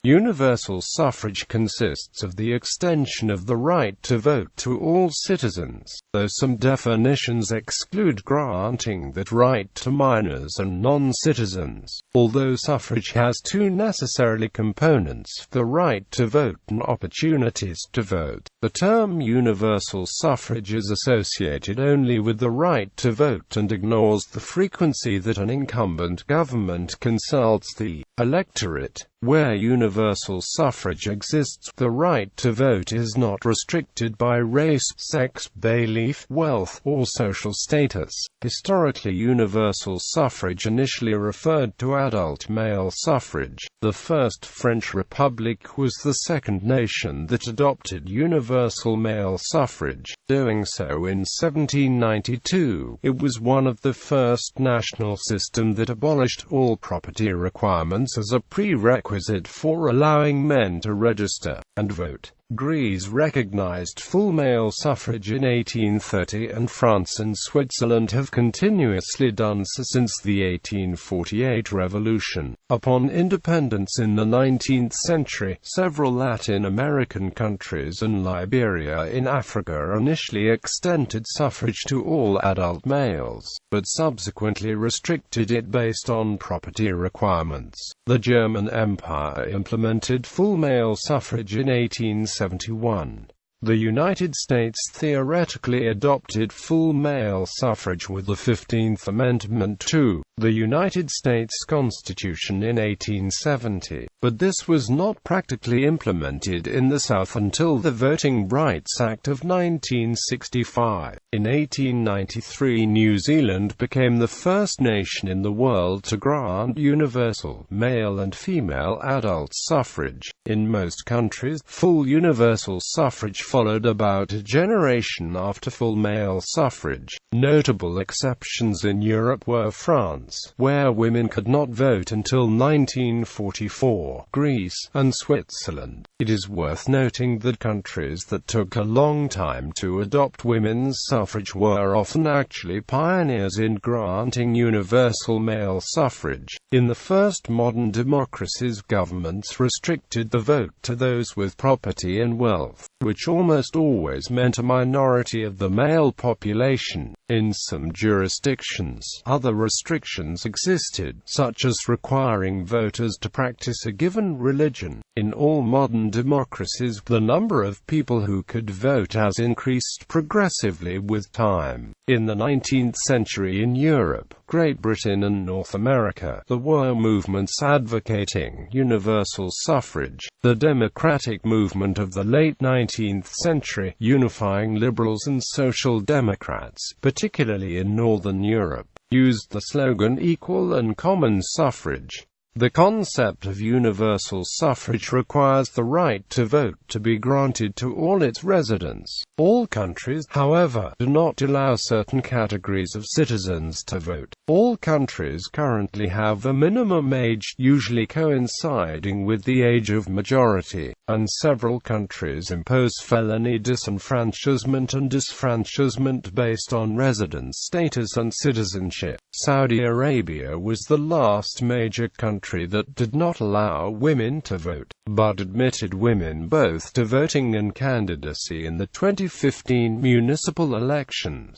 Universal suffrage consists of the extension of the right to vote to all citizens, though some definitions exclude granting that right to minors and non-citizens. Although suffrage has two necessary components, the right to vote and opportunities to vote, the term universal suffrage is associated only with the right to vote and ignores the frequency that an incumbent government consults the electorate. Where universal suffrage exists, the right to vote is not restricted by race, sex, belief, wealth, or social status. Historically, universal suffrage initially referred to adult male suffrage. The First French Republic was the second nation that adopted universal male suffrage, doing so in 1792. It was one of the first national systems that abolished all property requirements as a prerequisite for allowing men to register and vote. Greece recognized full male suffrage in 1830, and France and Switzerland have continuously done so since the 1848 revolution. Upon independence in the 19th century, several Latin American countries and Liberia in Africa initially extended suffrage to all adult males, but subsequently restricted it based on property requirements. The German Empire implemented full male suffrage in 1871. The United States theoretically adopted full male suffrage with the 15th Amendment to the United States Constitution in 1870, but this was not practically implemented in the South until the Voting Rights Act of 1965. In 1893, New Zealand became the first nation in the world to grant universal male and female adult suffrage. In most countries, full universal suffrage followed about a generation after full male suffrage. Notable exceptions in Europe were France, where women could not vote until 1944, Greece, and Switzerland. It is worth noting that countries that took a long time to adopt women's suffrage were often actually pioneers in granting universal male suffrage. In the first modern democracies, governments restricted the vote to those with property and wealth, which almost always meant a minority of the male population. In some jurisdictions, other restrictions existed, such as requiring voters to practice a given religion. In all modern democracies, the number of people who could vote has increased progressively with time. In the 19th century in Europe, Great Britain and North America, there were movements advocating universal suffrage. The democratic movement of the late 19th century, unifying liberals and social democrats, particularly in Northern Europe, used the slogan "equal and common suffrage." The concept of universal suffrage requires the right to vote to be granted to all its residents. All countries, however, do not allow certain categories of citizens to vote. All countries currently have a minimum age, usually coinciding with the age of majority, and several countries impose felony disenfranchisement and disfranchisement based on residence status and citizenship. Saudi Arabia was the last major country that did not allow women to vote, but admitted women both to voting and candidacy in the 2015 municipal elections.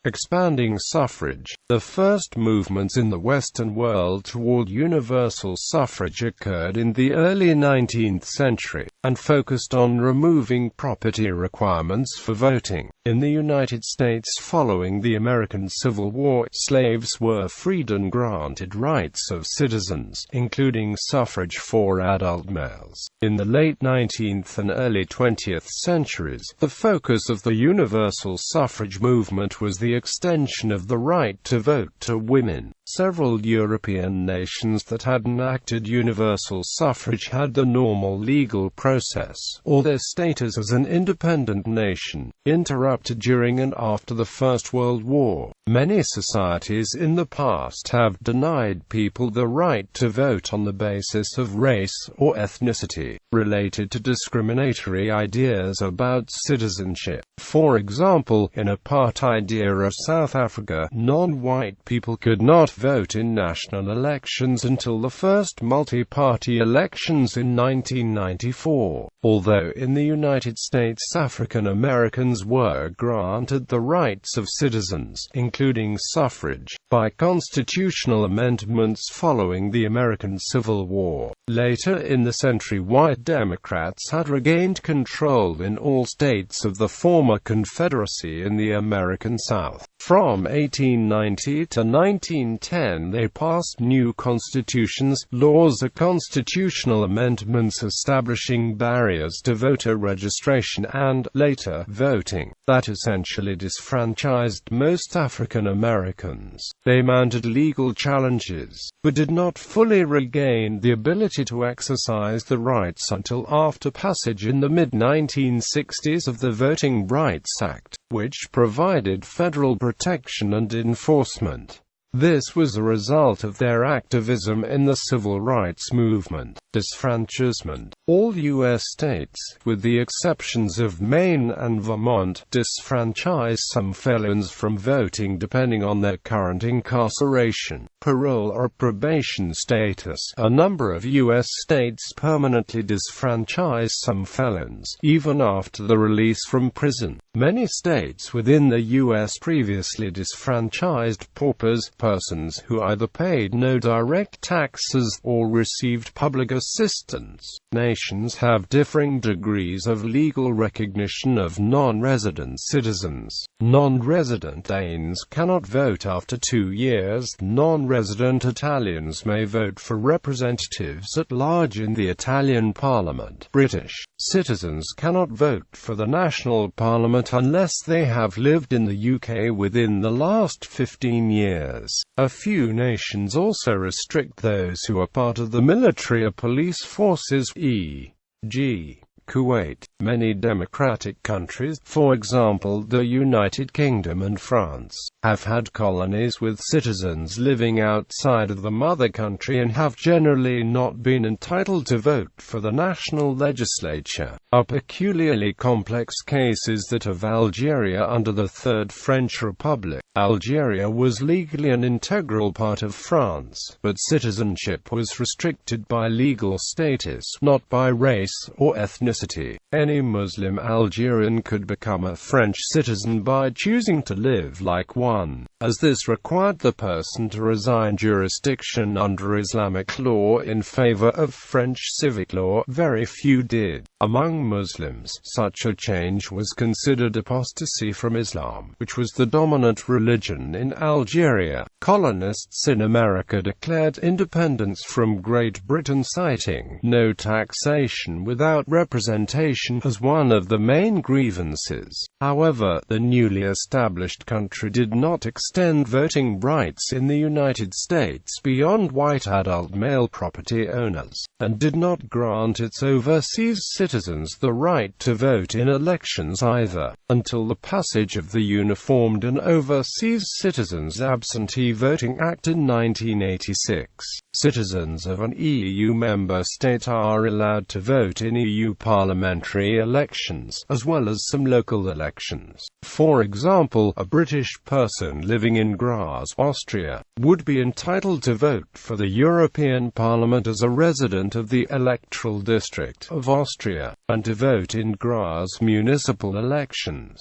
Expanding suffrage. The first movements in the Western world toward universal suffrage occurred in the early 19th century, and focused on removing property requirements for voting. In the United States following the American Civil War, slaves were freed and granted rights of citizens, including suffrage for adult males. In the late 19th and early 20th centuries, the focus of the universal suffrage movement was the extension of the right to vote to women. Several European nations that had enacted universal suffrage had the normal legal process, or their status as an independent nation, interrupted during and after the First World War. Many societies in the past have denied people the right to vote on the basis of race or ethnicity, related to discriminatory ideas about citizenship. For example, in apartheid-era South Africa, non-white people could not vote in national elections until the first multi-party elections in 1994. Although in the United States African Americans were granted the rights of citizens, including suffrage, by constitutional amendments following the American Civil War. Later in the century, white Democrats had regained control in all states of the former Confederacy in the American South. From 1890 to 1910 they passed new constitutions, laws or constitutional amendments establishing barriers to voter registration and, later, voting, that essentially disfranchised most African Americans. They mounted legal challenges, but did not fully regain the ability to exercise the rights until after passage in the mid-1960s of the Voting Rights Act, which provided federal protection and enforcement. This was a result of their activism in the civil rights movement. Disfranchisement. All U.S. states, with the exceptions of Maine and Vermont, disfranchise some felons from voting depending on their current incarceration, parole or probation status. A number of U.S. states permanently disfranchise some felons, even after the release from prison. Many states within the U.S. previously disfranchised paupers, persons who either paid no direct taxes or received public assistance. Nations have differing degrees of legal recognition of non-resident citizens. Non-resident Danes cannot vote after 2 years. Non-resident Italians may vote for representatives at large in the Italian Parliament. British citizens cannot vote for the national parliament unless they have lived in the UK within the last 15 years. A few nations also restrict those who are part of the military or police forces, e.g. Kuwait. Many democratic countries, for example the United Kingdom and France, have had colonies with citizens living outside of the mother country and have generally not been entitled to vote for the national legislature. A peculiarly complex case is that of Algeria under the Third French Republic. Algeria was legally an integral part of France, but citizenship was restricted by legal status, not by race or ethnicity. Any Muslim Algerian could become a French citizen by choosing to live like one, as this required the person to resign jurisdiction under Islamic law in favor of French civic law. Very few did. Among Muslims, such a change was considered apostasy from Islam, which was the dominant religion in Algeria. Colonists in America declared independence from Great Britain, citing no taxation without representation as one of the main grievances. However, the newly established country did not extend voting rights in the United States beyond white adult male property owners, and did not grant its overseas citizens the right to vote in elections either, until the passage of the Uniformed and Overseas Citizens Absentee Voting Act in 1986. Citizens of an EU member state are allowed to vote in EU parliamentary elections, as well as some local elections. For example, a British person living in Graz, Austria, would be entitled to vote for the European Parliament as a resident of the electoral district of Austria, and to vote in Graz municipal elections.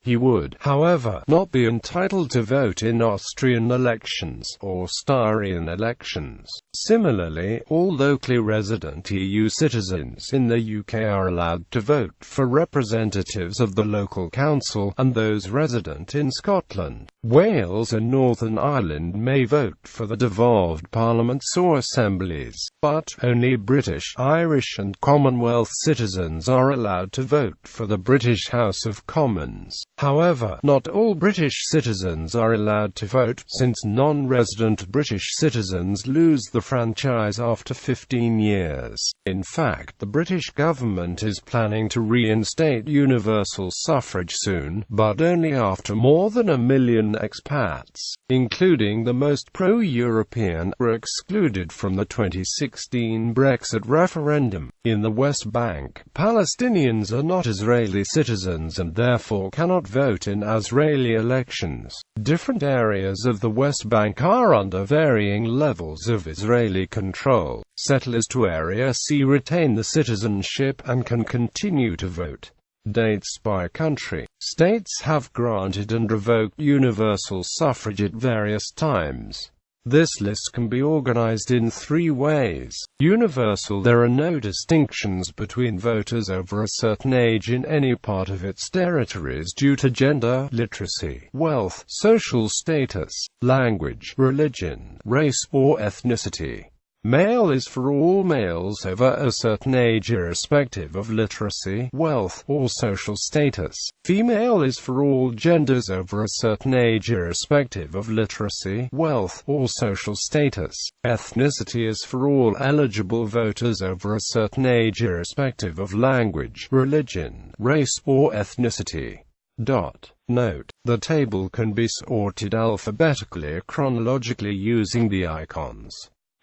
He would, however, not be entitled to vote in Austrian elections, or Styrian elections. Similarly, all locally resident EU citizens in the UK are allowed to vote for representatives of the local council, and those resident in Scotland, Wales and Northern Ireland may vote for the devolved parliaments or assemblies, but only British, Irish and Commonwealth citizens are allowed to vote for the British House of Commons. However, not all British citizens are allowed to vote, since non-resident British citizens lose the franchise after 15 years. In fact, the British government is planning to reinstate universal suffrage soon, but only after more than 1 million expats, including the most pro-European, were excluded from the 2016 Brexit referendum. In the West Bank, Palestinians are not Israeli citizens and therefore cannot vote in Israeli elections. Different areas of the West Bank are under varying levels of Israeli control. Settlers to Area C retain the citizenship and can continue to vote. Dates by country. States have granted and revoked universal suffrage at various times. This list can be organized in 3 ways. Universal. There are no distinctions between voters over a certain age in any part of its territories due to gender, literacy, wealth, social status, language, religion, race, or ethnicity. Male is for all males over a certain age irrespective of literacy, wealth, or social status. Female is for all genders over a certain age irrespective of literacy, wealth, or social status. Ethnicity is for all eligible voters over a certain age irrespective of language, religion, race, or ethnicity. Note: the table can be sorted alphabetically or chronologically using the icons.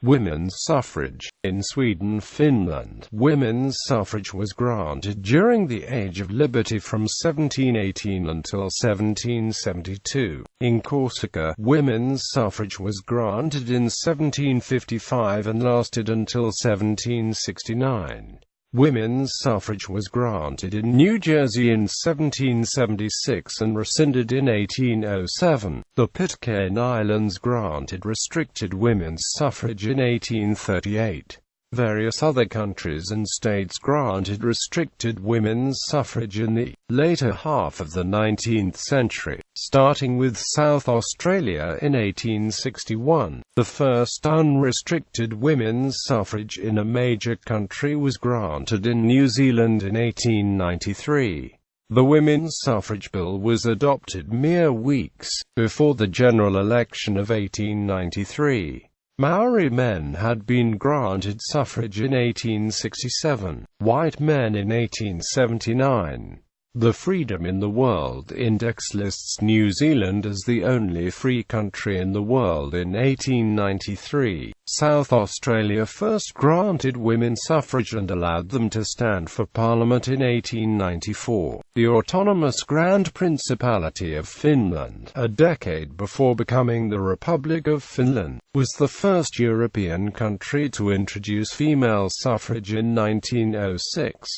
Women's suffrage. In Sweden, Finland, women's suffrage was granted during the Age of Liberty from 1718 until 1772. In Corsica, women's suffrage was granted in 1755 and lasted until 1769. Women's suffrage was granted in New Jersey in 1776 and rescinded in 1807. The Pitcairn Islands granted restricted women's suffrage in 1838. Various other countries and states granted restricted women's suffrage in the later half of the 19th century, starting with South Australia in 1861. The first unrestricted women's suffrage in a major country was granted in New Zealand in 1893. The Women's Suffrage Bill was adopted mere weeks before the general election of 1893. Maori men had been granted suffrage in 1867, white men in 1879. The Freedom in the World Index lists New Zealand as the only free country in the world in 1893. South Australia first granted women suffrage and allowed them to stand for Parliament in 1894. The autonomous Grand Principality of Finland, a decade before becoming the Republic of Finland, was the first European country to introduce female suffrage in 1906.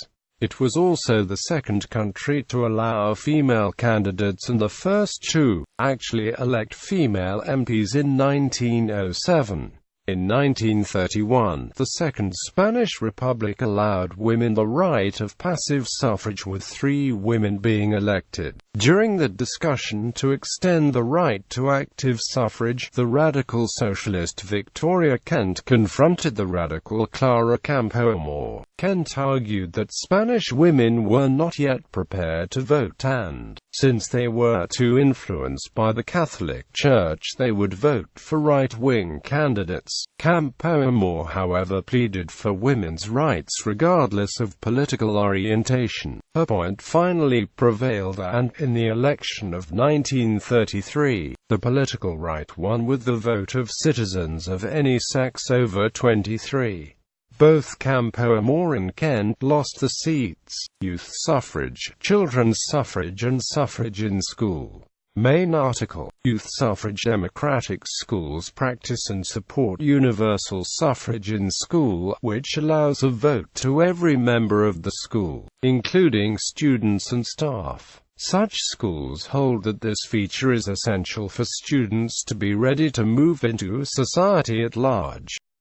It was also the second country to allow female candidates and the first to actually elect female MPs in 1907. In 1931, the Second Spanish Republic allowed women the right of passive suffrage, with 3 women being elected. During the discussion to extend the right to active suffrage, the radical socialist Victoria Kent confronted the radical Clara Campoamor. Kent argued that Spanish women were not yet prepared to vote and, since they were too influenced by the Catholic Church, they would vote for right-wing candidates. Campoamor, however, pleaded for women's rights regardless of political orientation. Her point finally prevailed and, in the election of 1933, the political right won with the vote of citizens of any sex over 23. Both Campoamor and Kent lost the seats. Youth suffrage, children's suffrage and suffrage in school. Main article. Youth suffrage. Democratic schools practice and support universal suffrage in school, which allows a vote to every member of the school, including students and staff. Such schools hold that this feature is essential for students to be ready to move into society at large.